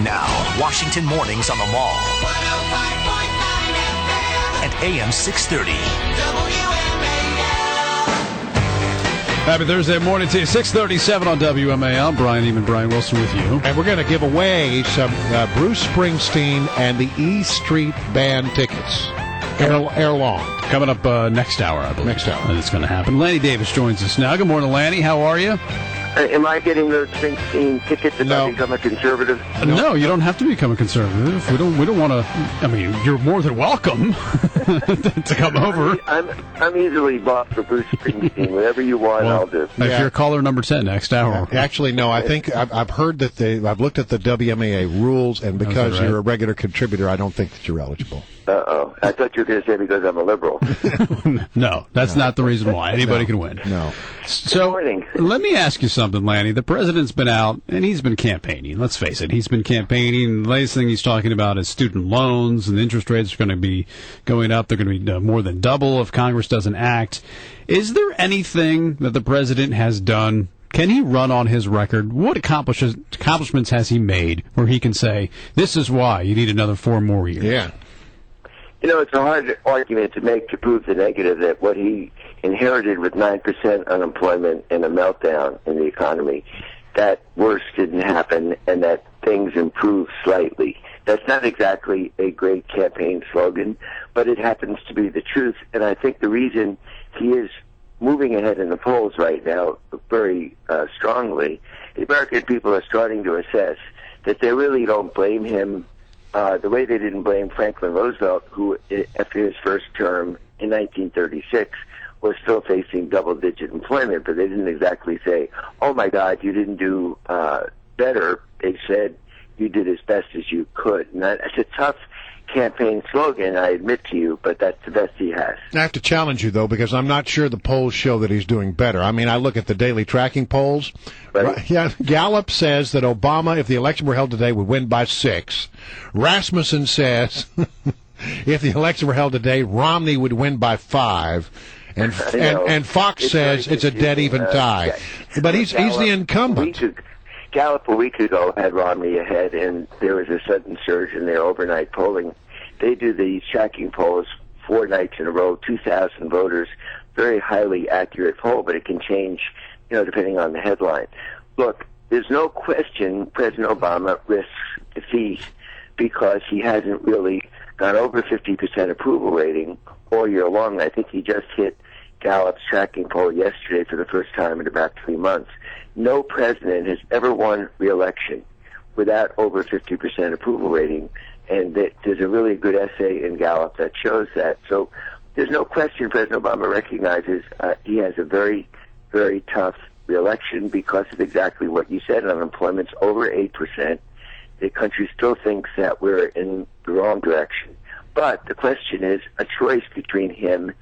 Now, Washington Mornings on the Mall. 105.9 FM. And AM 630. WMAL. Happy Thursday morning to you. 6:37 on WMAL. Brian Eamon, Brian Wilson with you. And we're going to give away some Bruce Springsteen and the E Street Band tickets. Air long. Coming up next hour, I believe. Next hour. And it's going to happen. Lanny Davis joins us now. Good morning, Lanny. How are you? Am I getting those Springsteen tickets if I become a conservative? No, you don't have to become a conservative. We don't want to. I mean, you're more than welcome to come over. I'm easily bought for Bruce Springsteen. Whatever you want, I'll do. If you're caller number 10 next hour. Actually, no. I think I've heard that I've looked at the WMAA rules, and because you're a regular contributor, I don't think that you're eligible. Uh-oh. I thought you were going to say because I'm a liberal. No, that's not the reason why. Anybody can win. No. So, let me ask you something, Lanny. The president's been out, and he's been campaigning. Let's face it. He's been campaigning. The latest thing he's talking about is student loans, and the interest rates are going to be going up. They're going to be more than double if Congress doesn't act. Is there anything that the president has done? Can he run on his record? What accomplishments has he made where he can say, this is why you need another 4 more years? Yeah. You know, it's a hard argument to make to prove the negative that what he inherited with 9% unemployment and a meltdown in the economy, that worse didn't happen and that things improved slightly. That's not exactly a great campaign slogan, but it happens to be the truth. And I think the reason he is moving ahead in the polls right now very strongly, the American people are starting to assess that they really don't blame him the way they didn't blame Franklin Roosevelt, who, after his first term in 1936, was still facing double-digit employment, but they didn't exactly say, oh, my God, you didn't do better. They said you did as best as you could. And that's a tough campaign slogan, I admit to you, but that's the best he has. I have to challenge you, though, because I'm not sure the polls show that he's doing better. I mean, I look at the daily tracking polls. Right. Yeah, Gallup says that Obama, if the election were held today, would win by 6. Rasmussen says if the election were held today, Romney would win by 5. And Fox says it's a dead-even tie. But he's the incumbent. Gallup a week ago had Romney ahead, and there was a sudden surge in their overnight polling. They do these tracking polls 4 nights in a row, 2,000 voters, very highly accurate poll, but it can change, depending on the headline. Look, there's no question President Obama risks defeat because he hasn't really gone over 50% approval rating all year long. I think he just hit Gallup's tracking poll yesterday for the first time in about 3 months. No president has ever won re-election without over 50% approval rating, and there's a really good essay in Gallup that shows that. So there's no question President Obama recognizes he has a very, very tough re-election because of exactly what you said. Unemployment's over 8%. The country still thinks that we're in the wrong direction. But the question is a choice between him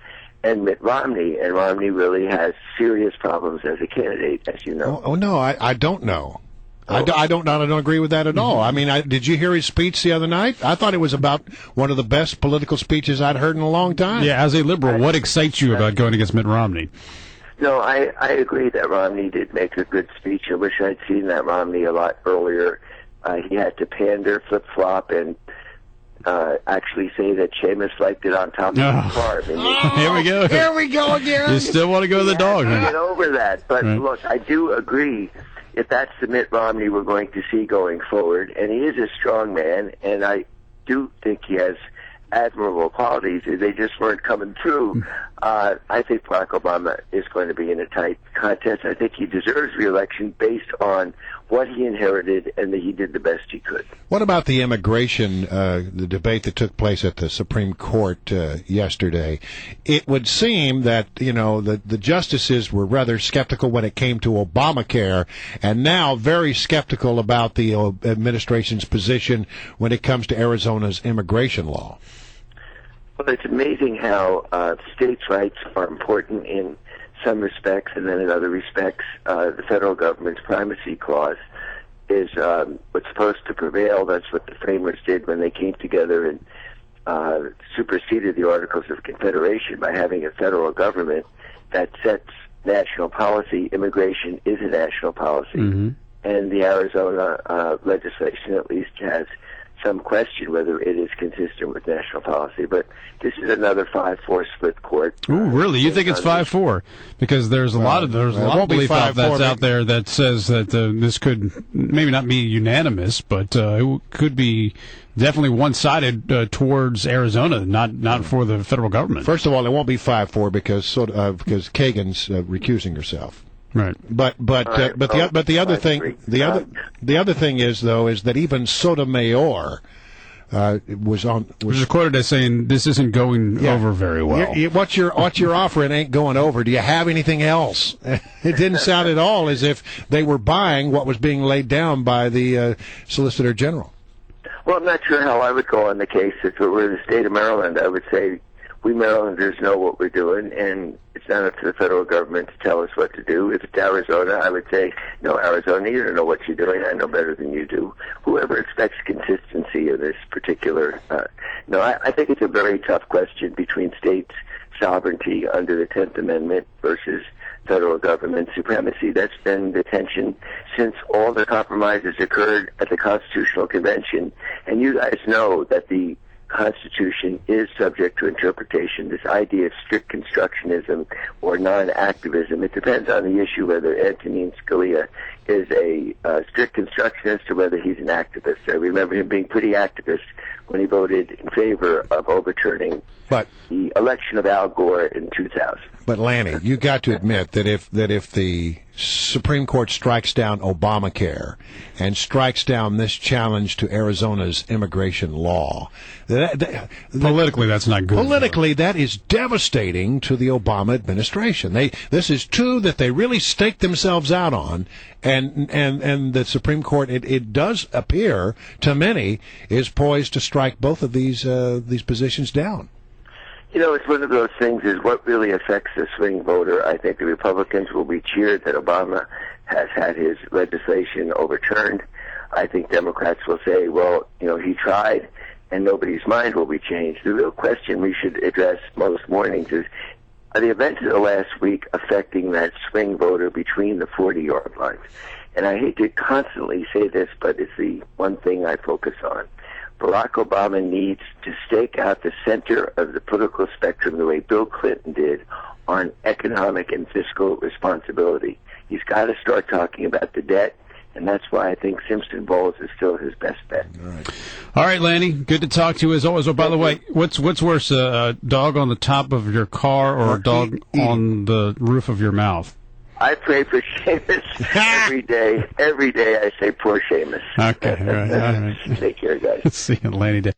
and Mitt Romney, and Romney really has serious problems as a candidate, as you know. Oh no, I don't know. Oh. I don't agree with that at all. I mean, did you hear his speech the other night? I thought it was about one of the best political speeches I'd heard in a long time. Yeah, as a liberal, what excites you about going against Mitt Romney? No, I agree that Romney did make a good speech. I wish I'd seen that Romney a lot earlier. He had to pander, flip-flop, and actually say that Seamus liked it on top of the car. Here we go. Here we go again. You still want to go to the dog, huh? Get over that. But look, I do agree if that's the Mitt Romney we're going to see going forward, and he is a strong man, and I do think he has admirable qualities. They just weren't coming through. I think Barack Obama is going to be in a tight contest. I think he deserves re-election based on what he inherited and that he did the best he could. What about the immigration, the debate that took place at the Supreme Court yesterday? It would seem that, the justices were rather skeptical when it came to Obamacare, and now very skeptical about the administration's position when it comes to Arizona's immigration law. Well, it's amazing how states' rights are important in some respects, and then in other respects, the federal government's primacy clause is what's supposed to prevail. That's what the framers did when they came together and superseded the Articles of Confederation by having a federal government that sets national policy. Immigration is a national policy. Mm-hmm. And the Arizona legislation at least question whether it is consistent with national policy. But this is another 5-4 split court. Ooh, really? You think it's 5-4? Because there's a lot of belief that's out there that says that this could maybe not be unanimous, but it could be definitely one-sided towards Arizona, not for the federal government. First of all, it won't be 5-4 because Kagan's recusing herself. Right. But the other thing is that even Sotomayor was quoted as saying this isn't going over very well. What you're offering ain't going over. Do you have anything else? It didn't sound at all as if they were buying what was being laid down by the Solicitor General. Well, I'm not sure how I would go on the case. If it were the state of Maryland, I would say we Marylanders know what we're doing, and it's not up to the federal government to tell us what to do. If it's Arizona, I would say, no, Arizona, you don't know what you're doing. I know better than you do. Whoever expects consistency of this particular... I think it's a very tough question between states' sovereignty under the 10th Amendment versus federal government supremacy. That's been the tension since all the compromises occurred at the Constitutional Convention. And you guys know that the Constitution is subject to interpretation. This idea of strict constructionism or non-activism, it depends on the issue whether Antonin Scalia is a strict constructionist or whether he's an activist. I remember him being pretty activist when he voted in favor of overturning the election of Al Gore in 2000. But Lanny, you got to admit that if the Supreme Court strikes down Obamacare and strikes down this challenge to Arizona's immigration law, politically that's not good. Politically, that is devastating to the Obama administration. This is two that they really staked themselves out on, and the Supreme Court, it does appear to many, is poised to strike both of these positions down. It's one of those things is what really affects the swing voter. I think the Republicans will be cheered that Obama has had his legislation overturned. I think Democrats will say, well, he tried, and nobody's mind will be changed. The real question we should address most mornings is, are the events of the last week affecting that swing voter between the 40-yard lines? And I hate to constantly say this, but it's the one thing I focus on. Barack Obama needs to stake out the center of the political spectrum the way Bill Clinton did on economic and fiscal responsibility. He's got to start talking about the debt, and that's why I think Simpson Bowles is still his best bet. All right, Lanny, good to talk to you as always. Oh, by the way, what's worse, a dog on the top of your car or a dog on the roof of your mouth? I pray for Seamus every day. Every day I say, poor Seamus. Okay, all right. Take care, guys. See you, Lanny Day.